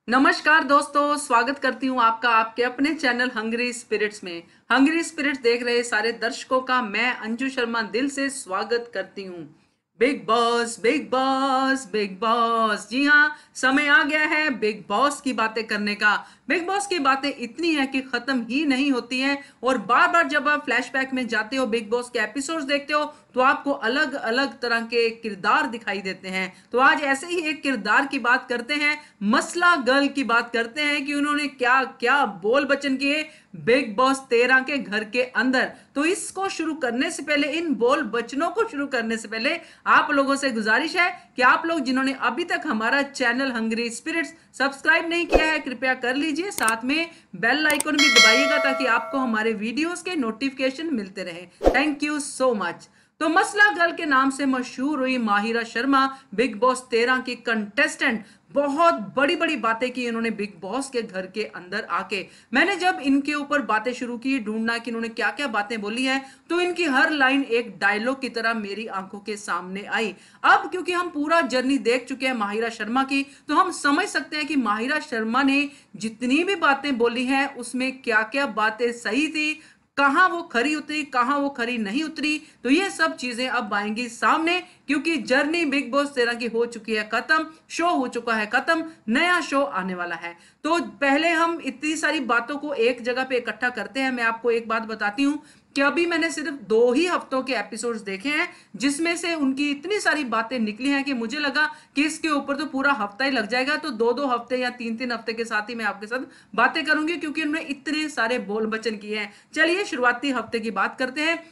नमस्कार दोस्तों, स्वागत करती हूँ आपका आपके अपने चैनल हंग्री स्पिरिट्स में। हंग्री स्पिरिट्स देख रहे सारे दर्शकों का मैं अंजू शर्मा दिल से स्वागत करती हूँ। Bigg Boss Bigg Boss Bigg Boss, जी हाँ, समय आ गया है बिग बॉस की बातें करने का। बिग बॉस की बातें इतनी है कि खत्म ही नहीं होती हैं और बार बार जब आप फ्लैशबैक में जाते हो, बिग बॉस के एपिसोड्स देखते हो तो आपको अलग अलग तरह के किरदार दिखाई देते हैं। तो आज ऐसे ही एक किरदार की बात करते हैं, मसला गर्ल की बात करते हैं कि उन्होंने क्या क्या बोल बचन किए बिग बॉस 13 के घर के अंदर। तो इसको शुरू करने से पहले, इन बोल बचनों को शुरू करने से पहले आप लोगों से गुजारिश है कि आप लोग जिन्होंने अभी तक हमारा चैनल हंग्री स्पिरिट्स सब्सक्राइब नहीं किया है, कृपया कर लीजिए। साथ में बेल आइकन भी दबाइएगा ताकि आपको हमारे वीडियोस के नोटिफिकेशन मिलते रहे। Thank you so much. तो मसला गर्ल के नाम से मशहूर हुई माहिरा शर्मा बिग बॉस 13 की कंटेस्टेंट। बहुत बड़ी बड़ी बातें की इन्होंने बिग बॉस के घर के अंदर आके। मैंने जब इनके ऊपर बातें शुरू की, ढूंढना कि इन्होंने क्या क्या बातें बोली हैं, तो इनकी हर लाइन एक डायलॉग की तरह मेरी आंखों के सामने आई। अब क्योंकि हम पूरा जर्नी देख चुके हैं माहिरा शर्मा की, तो हम समझ सकते हैं कि माहिरा शर्मा ने जितनी भी बातें बोली हैं उसमें क्या क्या बातें सही थी, कहां वो खरी उतरी, कहां वो खरी नहीं उतरी। तो ये सब चीजें अब आएंगी सामने, क्योंकि जर्नी बिग बॉस 13 की हो चुकी है खत्म, शो हो चुका है खत्म, नया शो आने वाला है। तो पहले हम इतनी सारी बातों को एक जगह पे इकट्ठा करते हैं। मैं आपको एक बात बताती हूँ कि अभी मैंने सिर्फ 2 ही हफ्तों के एपिसोड्स देखे हैं, जिसमें से उनकी इतनी सारी बातें निकली हैं कि मुझे लगा कि इसके ऊपर तो पूरा हफ्ता ही लग जाएगा। तो 2-2 हफ्ते या 3-3 हफ्ते के साथ ही मैं आपके साथ बातें करूंगी, क्योंकि उन्होंने इतने सारे बोल बचन किए हैं। चलिए शुरुआती हफ्ते की बात करते हैं।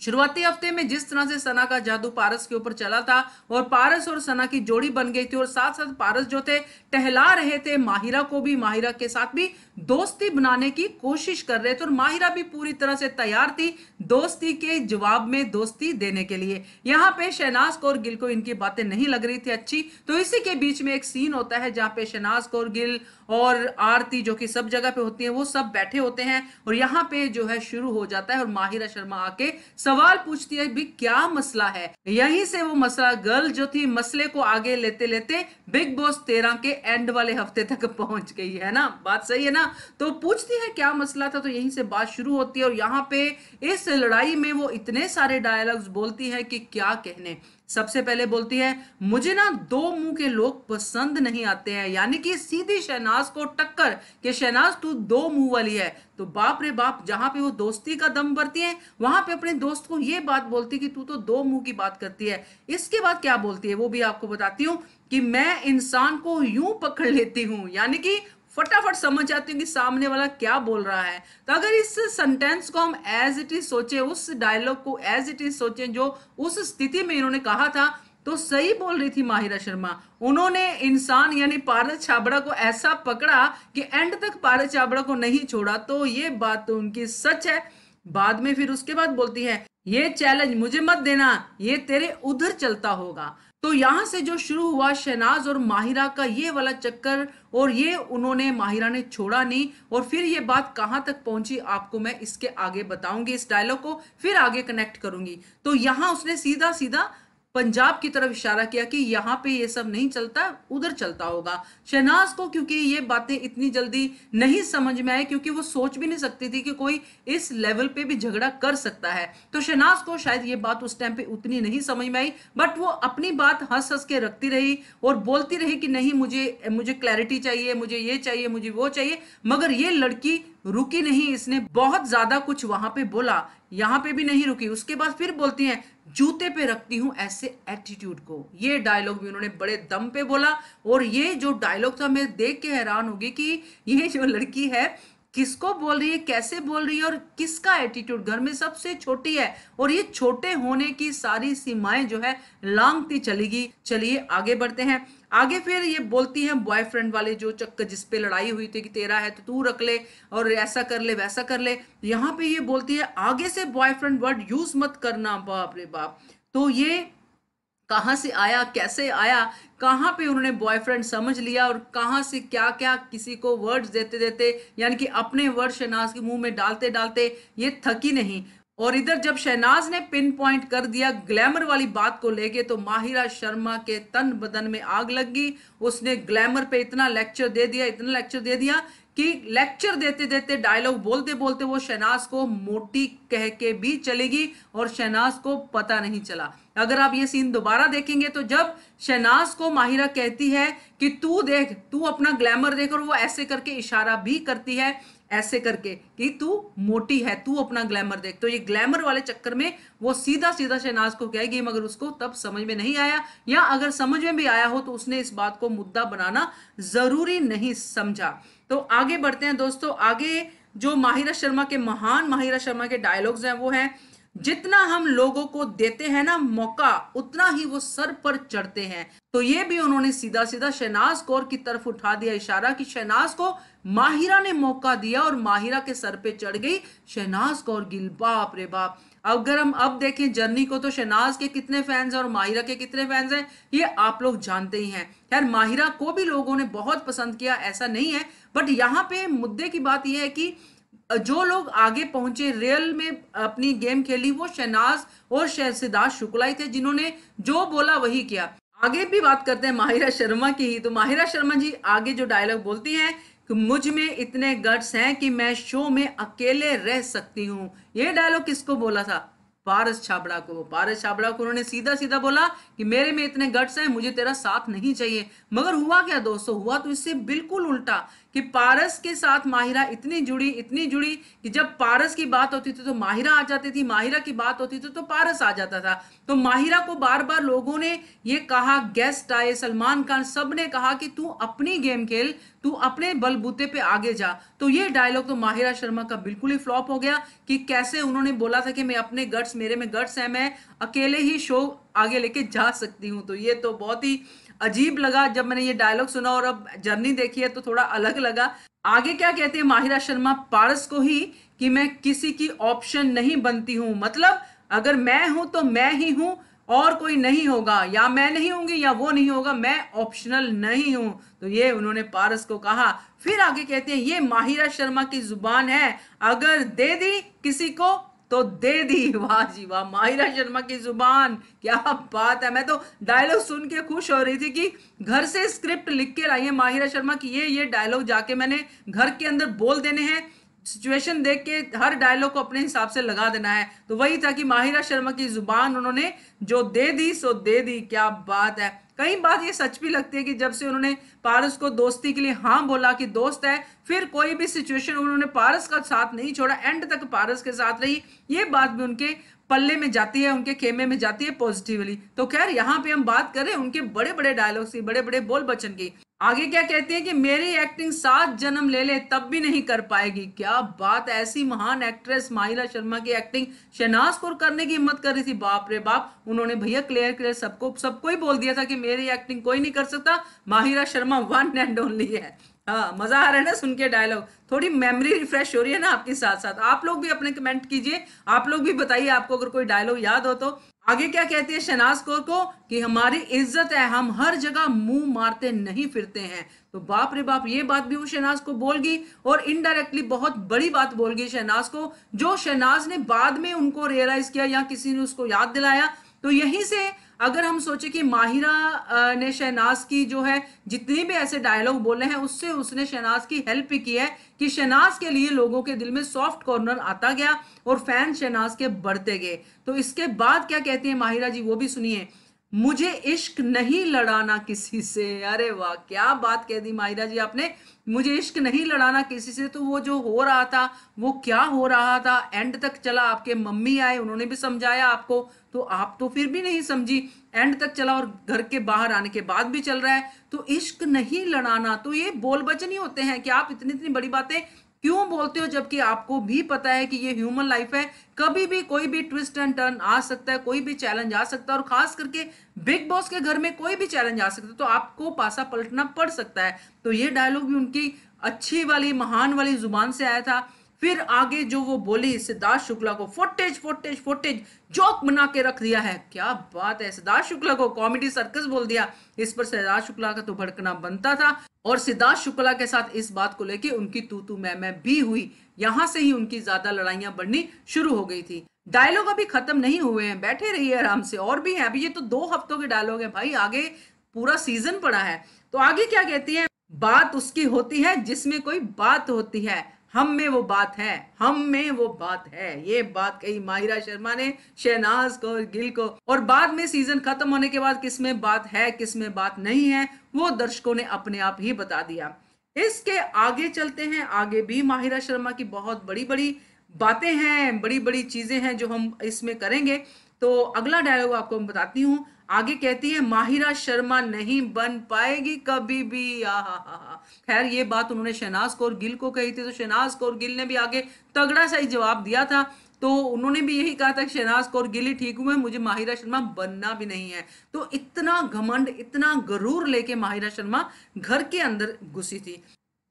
शुरुआती हफ्ते में जिस तरह से सना का जादू पारस के ऊपर चला था और पारस और सना की जोड़ी बन गई थी, और साथ साथ पारस जो थे टहला रहे थे माहिरा को भी, माहिरा के साथ भी दोस्ती बनाने की कोशिश कर रहे थे, और माहिरा भी पूरी तरह से तैयार थी दोस्ती के जवाब में दोस्ती देने के लिए। यहाँ पे शहनाज कौर गिल को इनकी बातें नहीं लग रही थी अच्छी, तो इसी के बीच में एक सीन होता है जहाँ पे शहनाज कौर गिल और आरती, जो कि सब जगह पे होती है, वो सब बैठे होते हैं और यहाँ पे जो है शुरू हो जाता है और माहिरा शर्मा आके सवाल पूछती है भी क्या मसला है। यहीं से वो मसला गर्ल जो थी मसले को आगे लेते लेते बिग बॉस 13 के एंड वाले हफ्ते तक पहुंच गई है ना। बात सही है ना। तो पूछती है क्या मसला था, तो यहीं से बात शुरू होती है और यहाँ पे इस लड़ाई में वो इतने सारे डायलॉग्स बोलती है कि क्या कहने। सबसे पहले बोलती है मुझे ना 2 मुंह के लोग पसंद नहीं आते हैं, यानी कि सीधी शहनाज को टक्कर कि शहनाज तू 2 मुंह वाली है। तो बाप रे बाप, जहां पे वो दोस्ती का दम भरती है वहां पे अपने दोस्त को ये बात बोलती कि तू तो 2 मुंह की बात करती है। इसके बाद क्या बोलती है वो भी आपको बताती हूँ कि मैं इंसान को यूं पकड़ लेती हूं, यानी कि फटाफट समझ जाती हूँ कि सामने वाला क्या बोल रहा है। तो अगर इस सेंटेंस को हम एज इट इज सोचे, उस डायलॉग को एज इट इज सोचे जो उस स्थिति में इन्होंने कहा था, तो सही बोल रही थी माहिरा शर्मा। उन्होंने इंसान यानी पारस छाबड़ा को ऐसा पकड़ा कि एंड तक पारस छाबड़ा को नहीं छोड़ा। तो ये बात तो उनकी सच है। बाद में फिर उसके बाद बोलती है ये चैलेंज मुझे मत देना, ये तेरे उधर चलता होगा। तो यहां से जो शुरू हुआ शहनाज और माहिरा का ये वाला चक्कर, और ये उन्होंने माहिरा ने छोड़ा नहीं, और फिर ये बात कहां तक पहुंची आपको मैं इसके आगे बताऊंगी। इस डायलॉग को फिर आगे कनेक्ट करूंगी। तो यहां उसने सीधा सीधा पंजाब की तरफ इशारा किया कि यहाँ पे ये सब नहीं चलता, उधर चलता होगा। शहनाज को क्योंकि ये बातें इतनी जल्दी नहीं समझ में आई, क्योंकि वो सोच भी नहीं सकती थी कि कोई इस लेवल पे भी झगड़ा कर सकता है, तो शहनाज को शायद ये बात उस टाइम पे उतनी नहीं समझ में आई। बट वो अपनी बात हंस हंस के रखती रही और बोलती रही कि नहीं, मुझे मुझे क्लैरिटी चाहिए, मुझे ये चाहिए, मुझे वो चाहिए। मगर ये लड़की रुकी नहीं, इसने बहुत ज्यादा कुछ वहां पे बोला, यहां पे भी नहीं रुकी। उसके बाद फिर बोलती हैं जूते पे रखती हूं ऐसे एटीट्यूड को। ये डायलॉग भी उन्होंने बड़े दम पे बोला, और ये जो डायलॉग था मैं देख के हैरान हो गई कि ये जो लड़की है किसको बोल रही है, कैसे बोल रही है, और किसका एटीट्यूड। घर में सबसे छोटी है और ये छोटे होने की सारी सीमाएं जो है लांघती चलेगी। चलिए आगे बढ़ते हैं। आगे फिर ये बोलती है बॉयफ्रेंड वाले जो चक्कर जिस पे लड़ाई हुई थी कि तेरा है तो तू रख ले और ऐसा कर ले वैसा कर ले, यहाँ पे ये बोलती है आगे से बॉयफ्रेंड वर्ड यूज मत करना। बाप रे बाप। तो ये कहाँ से आया, कैसे आया, कहाँ पे उन्होंने बॉयफ्रेंड समझ लिया, और कहाँ से क्या क्या किसी को वर्ड्स देते देते, यानी कि अपने वर्ड शहनाज के मुंह में डालते डालते ये थकी नहीं। और इधर जब शहनाज ने पिन पॉइंट कर दिया ग्लैमर वाली बात को लेके तो माहिरा शर्मा के तन बदन में आग लग गई। उसने ग्लैमर पे इतना लेक्चर दे दिया, इतना लेक्चर दे दिया कि लेक्चर देते देते डायलॉग बोलते बोलते वो शहनाज को मोटी कह के भी चलेगी और शहनाज को पता नहीं चला। अगर आप ये सीन दोबारा देखेंगे तो जब शहनाज को माहिरा कहती है कि तू देख, तू अपना ग्लैमर देख, और वो ऐसे करके इशारा भी करती है ऐसे करके कि तू मोटी है, तू अपना ग्लैमर देख, तो ये ग्लैमर वाले चक्कर में वो सीधा सीधा शहनाज को कहेगी, मगर उसको तब समझ में नहीं आया, या अगर समझ में भी आया हो तो उसने इस बात को मुद्दा बनाना जरूरी नहीं समझा। तो आगे बढ़ते हैं दोस्तों। आगे जो माहिरा शर्मा के महान माहिरा शर्मा के डायलॉग्स हैं वो हैं, जितना हम लोगों को देते हैं ना मौका, उतना ही वो सर पर चढ़ते हैं। तो ये भी उन्होंने सीधा सीधा शहनाज कौर की तरफ उठा दिया इशारा कि शहनाज को माहिरा ने मौका दिया और माहिरा के सर पे चढ़ गई शहनाज कौर गिल। बाप रे बाप। अगर हम अब देखें जर्नी को तो शहनाज के कितने फैंस हैं और माहिरा के कितने फैंस हैं ये आप लोग जानते ही हैं। खैर माहिरा को भी लोगों ने बहुत पसंद किया, ऐसा नहीं है, बट यहाँ पे मुद्दे की बात यह है कि जो लोग आगे पहुंचे, रियल में अपनी गेम खेली, वो शहनाज और सिद्धार्थ शुक्ला ही थे जिन्होंने जो बोला वही किया। आगे भी बात करते हैं माहिरा शर्मा की ही। तो माहिरा शर्मा जी आगे जो डायलॉग बोलती हैं कि मुझ में इतने गट्स हैं कि मैं शो में अकेले रह सकती हूँ। ये डायलॉग किसको बोला था? पारस छाबड़ा को। पारस छाबड़ा को उन्होंने सीधा सीधा बोला कि मेरे में इतने गट्स हैं, मुझे तेरा साथ नहीं चाहिए। मगर हुआ क्या दोस्तों? हुआ तो इससे बिल्कुल उल्टा कि पारस के साथ माहिरा इतनी जुड़ी कि जब पारस की बात होती थी तो माहिरा आ जाती थी, माहिरा की बात होती थी तो पारस आ जाता था। तो माहिरा को बार बार लोगों ने ये कहा, गेस्ट आए, सलमान खान, सब ने कहा कि तू अपनी गेम खेल, तू अपने बलबूते पे आगे जा। तो ये डायलॉग तो माहिरा शर्मा का बिल्कुल ही फ्लॉप हो गया कि कैसे उन्होंने बोला था कि मैं अपने गट्स, मेरे में गट्स है, मैं अकेले ही शो आगे लेके जा सकती हूँ। तो ये तो बहुत ही अजीब लगा जब मैंने ये डायलॉग सुना, और अब जर्नी देखी है तो थोड़ा अलग लगा। आगे क्या कहते हैं माहिरा शर्मा पारस को ही कि मैं किसी की ऑप्शन नहीं बनती हूँ, मतलब अगर मैं हूं तो मैं ही हूं और कोई नहीं होगा, या मैं नहीं होंगी या वो नहीं होगा, मैं ऑप्शनल नहीं हूं। तो ये उन्होंने पारस को कहा। फिर आगे कहते हैं ये माहिरा शर्मा की जुबान है, अगर दे दी किसी को तो दे दी। वाह जी वाह, माहिरा शर्मा की जुबान, क्या बात है। मैं तो डायलॉग सुन के खुश हो रही थी कि घर से स्क्रिप्ट लिख के लाई है माहिरा शर्मा की, ये डायलॉग जाके मैंने घर के अंदर बोल देने हैं, सिचुएशन देख के हर डायलॉग को अपने हिसाब से लगा देना है। तो वही था कि माहिरा शर्मा की जुबान उन्होंने जो दे दी सो दे दी। क्या बात है। कई बात ये सच भी लगती है कि जब से उन्होंने पारस को दोस्ती के लिए हाँ बोला कि दोस्त है, फिर कोई भी सिचुएशन उन्होंने पारस का साथ नहीं छोड़ा, एंड तक पारस के साथ रही। ये बात भी उनके पल्ले में जाती है, उनके खेमे में जाती है पॉजिटिवली। तो खैर यहाँ पे हम बात करें उनके बड़े बड़े डायलॉग्स की, बड़े बड़े बोल बचन की। आगे क्या कहते हैं कि मेरी एक्टिंग 7 जन्म ले ले तब भी नहीं कर पाएगी। क्या बात है, ऐसी महान एक्ट्रेस माहिरा शर्मा की एक्टिंग शहनाज कौर करने की हिम्मत कर रही थी। बाप रे बाप, उन्होंने भैया क्लियर सबको ही बोल दिया था कि मेरी एक्टिंग कोई नहीं कर सकता, Mahira Sharma one and only है। हाँ, मजा आ रहा है ना सुन के डायलॉग, थोड़ी मेमोरी रिफ्रेश हो रही है ना आपके साथ साथ। आप लोग भी अपने कमेंट कीजिए, आप लोग भी बताइए आपको अगर कोई डायलॉग याद हो तो। आगे क्या कहती है शहनाज कौर को कि हमारी इज्जत है, हम हर जगह मुंह मारते नहीं फिरते हैं। तो बाप रे बाप, ये बात भी वो शहनाज को बोल गई और इनडायरेक्टली बहुत बड़ी बात बोल गई शहनाज को, जो शहनाज ने बाद में उनको रियलाइज किया या किसी ने उसको याद दिलाया। तो यहीं से अगर हम सोचे कि माहिरा ने शहनाज की जो है जितने भी ऐसे डायलॉग बोले हैं उससे उसने शहनाज की हेल्प भी की है कि शहनाज के लिए लोगों के दिल में सॉफ्ट कॉर्नर आता गया और फैन शहनाज के बढ़ते गए। तो इसके बाद क्या कहती है माहिरा जी वो भी सुनिए, मुझे इश्क नहीं लड़ाना किसी से। अरे वाह, क्या बात कह दी माहिरा जी आपने, मुझे इश्क नहीं लड़ाना किसी से। तो वो जो हो रहा था वो क्या हो रहा था, एंड तक चला, आपके मम्मी आए उन्होंने भी समझाया आपको, तो आप तो फिर भी नहीं समझी, एंड तक चला और घर के बाहर आने के बाद भी चल रहा है। तो इश्क नहीं लड़ाना, तो ये बोल बचन ही होते हैं कि आप इतनी इतनी बड़ी बातें क्यों बोलते हो, जबकि आपको भी पता है कि ये ह्यूमन लाइफ है, कभी भी कोई भी ट्विस्ट एंड टर्न आ सकता है, कोई भी चैलेंज आ सकता है, और खास करके बिग बॉस के घर में कोई भी चैलेंज आ सकता है, तो आपको पासा पलटना पड़ सकता है। तो ये डायलॉग भी उनकी अच्छी वाली महान वाली जुबान से आया था। फिर आगे जो वो बोली सिद्धार्थ शुक्ला को, फुटेज फुटेज फुटेज जोक बना के रख दिया है। क्या बात है, सिद्धार्थ शुक्ला को कॉमेडी सर्कस बोल दिया। इस पर सिद्धार्थ शुक्ला का तो भड़कना बनता था, और सिद्धार्थ शुक्ला के साथ इस बात को लेके उनकी तू तू मैं भी हुई। यहां से ही उनकी ज्यादा लड़ाइयां बढ़नी शुरू हो गई थी। डायलॉग अभी खत्म नहीं हुए हैं, बैठे रहिए आराम से, और भी है अभी, ये तो 2 हफ्तों के डायलॉग है भाई, आगे पूरा सीजन पड़ा है। तो आगे क्या कहती है, बात उसकी होती है जिसमें कोई बात होती है, हम में वो बात है, हम में वो बात है। ये बात कही माहिरा शर्मा ने शहनाज को और गिल को, और बाद में सीजन खत्म होने के बाद किसमें बात है किसमें बात नहीं है वो दर्शकों ने अपने आप ही बता दिया। इसके आगे चलते हैं, आगे भी माहिरा शर्मा की बहुत बड़ी बड़ी बातें हैं, बड़ी बड़ी चीजें हैं जो हम इसमें करेंगे। तो अगला डायलॉग आपको मैं बताती हूँ। आगे कहती है, माहिरा शर्मा नहीं बन पाएगी कभी भी, आहा। खैर ये बात उन्होंने शहनाज कौर गिल को कही थी, तो शहनाज कौर गिल ने भी आगे तगड़ा सा ही जवाब दिया था। तो उन्होंने भी यही कहा था कि शहनाज कौर गिल ही ठीक हुए, मुझे माहिरा शर्मा बनना भी नहीं है। तो इतना घमंड, इतना गरूर लेके माहिरा शर्मा घर के अंदर घुसी थी।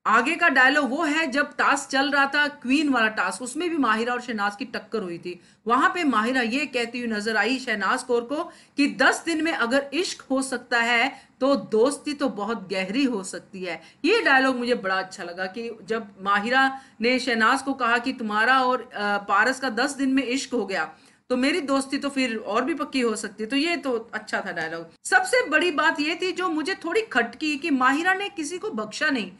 आगे का डायलॉग वो है जब टास्क चल रहा था, क्वीन वाला टास्क, उसमें भी माहिरा और शहनाज की टक्कर हुई थी। वहां पे माहिरा ये कहती हुई नजर आई शहनाज कौर को कि 10 दिन में अगर इश्क हो सकता है तो दोस्ती तो बहुत गहरी हो सकती है। ये डायलॉग मुझे बड़ा अच्छा लगा कि जब माहिरा ने शहनाज को कहा कि तुम्हारा और पारस का 10 दिन में इश्क हो गया तो मेरी दोस्ती तो फिर और भी पक्की हो सकती है। तो ये तो अच्छा था डायलॉग। सबसे बड़ी बात ये थी जो मुझे थोड़ी खटकी कि माहिरा ने किसी को बख्शा नहीं।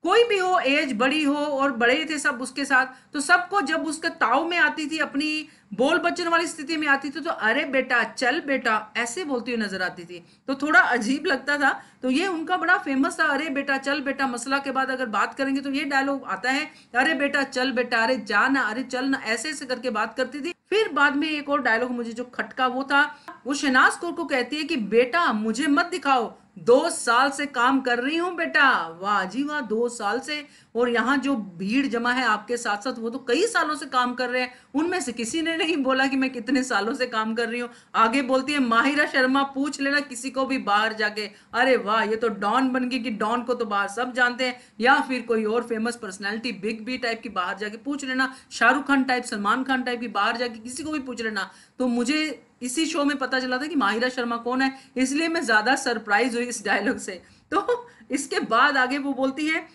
कोई भी हो, एज बड़ी हो, और बड़े थे सब उसके साथ, तो सबको जब उसका ताव में आती थी, अपनी बोल बच्चन वाली स्थिति में आती थी, तो अरे बेटा चल बेटा ऐसे बोलती हुई नजर आती थी, तो थोड़ा अजीब लगता था। तो ये उनका बड़ा फेमस था, अरे बेटा चल बेटा। मसला के बाद अगर बात करेंगे तो ये डायलॉग आता है, अरे बेटा चल बेटा, अरे जाना, अरे चल ना, ऐसे ऐसे करके बात करती थी। फिर बाद में एक और डायलॉग मुझे जो खटका वो था, वो शहनाज कौर को कहती है कि बेटा मुझे मत दिखाओ, 2 साल से काम कर रही हूं बेटा। वाह जी वाह, 2 साल से, और यहाँ जो भीड़ जमा है आपके साथ साथ वो तो कई सालों से काम कर रहे हैं, उनमें से किसी ने नहीं बोला कि मैं कितने सालों से काम कर रही हूँ। आगे बोलती है, माहिरा शर्मा पूछ लेना किसी को भी बाहर जाके। अरे वाह, ये तो डॉन बन गई कि डॉन को तो बाहर सब जानते हैं, या फिर कोई और famous personality big B type की बाहर जाके पूछ लेना, शाहरुख खान टाइप, सलमान खान टाइप की बाहर जाके किसी को भी पूछ लेना। तो मुझे इसी शो में पता चला था कि माहिरा शर्मा कौन है, इसलिए मैं ज्यादा सरप्राइज हुई इस डायलॉग से। तो इसके बाद आगे वो बोलती है,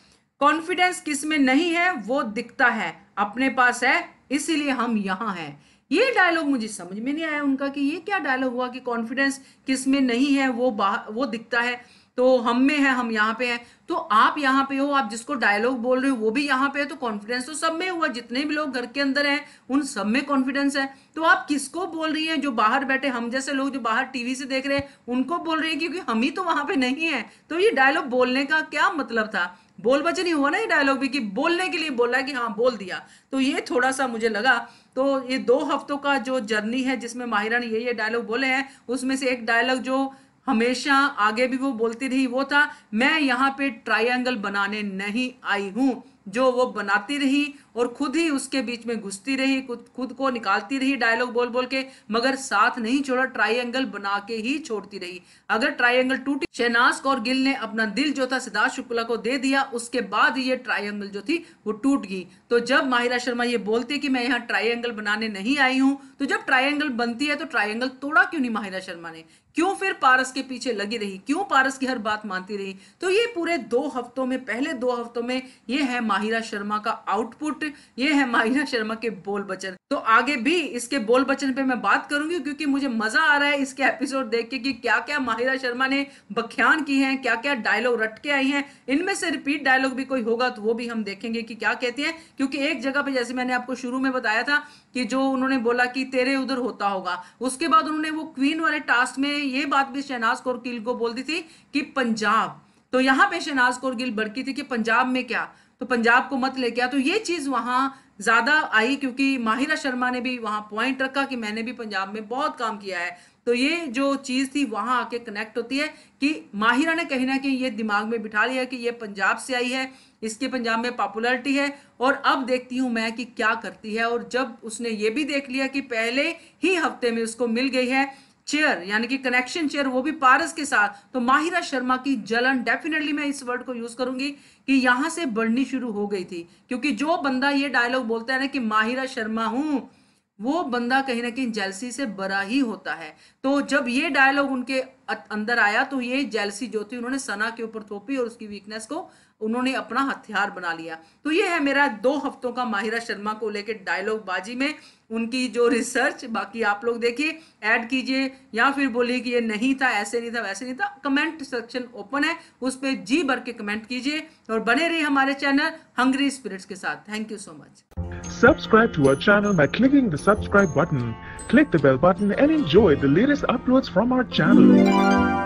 कॉन्फिडेंस किस में नहीं है वो दिखता है, अपने पास है इसीलिए हम यहाँ हैं। ये डायलॉग मुझे समझ में नहीं आया उनका कि ये क्या डायलॉग हुआ कि कॉन्फिडेंस किस में नहीं है वो दिखता है, तो हम में है, हम यहाँ पे हैं। तो आप यहाँ पे हो, आप जिसको डायलॉग बोल रहे हो वो भी यहाँ पे है, तो कॉन्फिडेंस तो सब में हुआ, जितने भी लोग घर के अंदर हैं उन सब में कॉन्फिडेंस है। तो आप किसको बोल रही हैं, जो बाहर बैठे हम जैसे लोग जो बाहर टीवी से देख रहे हैं उनको बोल रही हैं, क्योंकि हम ही तो वहां पे नहीं है। तो ये डायलॉग बोलने का क्या मतलब था, बोल बचन ही हुआ ना ये डायलॉग भी, कि बोलने के लिए बोला कि हाँ बोल दिया। तो ये थोड़ा सा मुझे लगा। तो ये 2 हफ्तों का जो जर्नी है जिसमें माहिरा ने ये डायलॉग बोले हैं, उसमें से एक डायलॉग जो हमेशा आगे भी वो बोलती रही वो था, मैं यहाँ पे ट्रायंगल बनाने नहीं आई हूं, जो वो बनाती रही और खुद ही उसके बीच में घुसती रही, खुद को निकालती रही डायलॉग बोल बोल के, मगर साथ नहीं छोड़ा, ट्रायंगल बना के ही छोड़ती रही। अगर ट्रायंगल टूटी, शहनाज कौर गिल ने अपना दिल जो था सिद्धार्थ शुक्ला को दे दिया, उसके बाद ये ट्रायंगल जो थी वो टूट गई। तो जब माहिरा शर्मा ये बोलती कि मैं यहाँ ट्रायंगल बनाने नहीं आई हूं, तो जब ट्रायंगल बनती है तो ट्रायंगल तोड़ा क्यों नहीं माहिरा शर्मा ने, क्यों फिर पारस के पीछे लगी रही, क्यों पारस की हर बात मानती रही। तो ये पूरे 2 हफ्तों में, पहले 2 हफ्तों में ये है माहिरा शर्मा का आउटपुट, ये है माहिरा शर्मा के बोल बचन। तो आगे भी इसके बोल बचन पे मैं बात करूंगी, क्योंकि मुझे मजा आ रहा है इसके एपिसोड देख के कि क्या क्या माहिरा शर्मा ने बख्यान की हैं, क्या क्या डायलॉग रट के आई हैं। इनमें से रिपीट डायलॉग भी कोई होगा तो वो भी हम देखेंगे कि क्या कहती हैं। क्योंकि एक जगह पे जैसे मैंने आपको शुरू में बताया था कि जो उन्होंने बोला कि तेरे उधर होता होगा, उसके बाद उन्होंने वो क्वीन वाले टास्क में ये बात भी शहनाज कौर गिल को बोल दी थी कि पंजाब, तो यहाँ पे शहनाज कौर गिल भड़की थी कि पंजाब में क्या, तो पंजाब को मत लेके आ। तो ये चीज वहां ज्यादा आई क्योंकि माहिरा शर्मा ने भी वहां पॉइंट रखा कि मैंने भी पंजाब में बहुत काम किया है। तो ये जो चीज थी वहां आके कनेक्ट होती है कि माहिरा ने कहीं ना कहीं ये दिमाग में बिठा लिया कि ये पंजाब से आई है, इसके पंजाब में पॉपुलैरिटी है, और अब देखती हूं मैं कि क्या करती है। और जब उसने ये भी देख लिया कि पहले ही हफ्ते में उसको मिल गई है चेयर, यानी कि कनेक्शन चेयर, वो भी पारस के साथ, तो माहिरा शर्मा की जलन, डेफिनेटली मैं इस वर्ड को यूज करूंगी, कि यहां से बढ़नी शुरू हो गई थी। क्योंकि जो बंदा ये डायलॉग बोलता है ना कि माहिरा शर्मा हूं, वो बंदा कहीं ना कहीं जेलसी से बरा ही होता है। तो जब ये डायलॉग उनके अंदर आया तो ये जेलसी जो थी उन्होंने सना के ऊपर थोपी और उसकी वीकनेस को उन्होंने अपना हथियार बना लिया। तो ये है मेरा 2 हफ्तों का माहिरा शर्मा को लेकर डायलॉग बाजी में उनकी जो रिसर्च। बाकी आप लोग देखिए, ऐड कीजिए या फिर बोलिए कि ये नहीं था, ऐसे नहीं था, वैसे नहीं था। कमेंट सेक्शन ओपन है, उस पर जी भर के कमेंट कीजिए और बने रहिए हमारे चैनल हंग्री स्पिरिट्स के साथ। Thank you so much. Subscribe to our channel by clicking the subscribe button. Click the bell button and enjoy the latest uploads from our channel.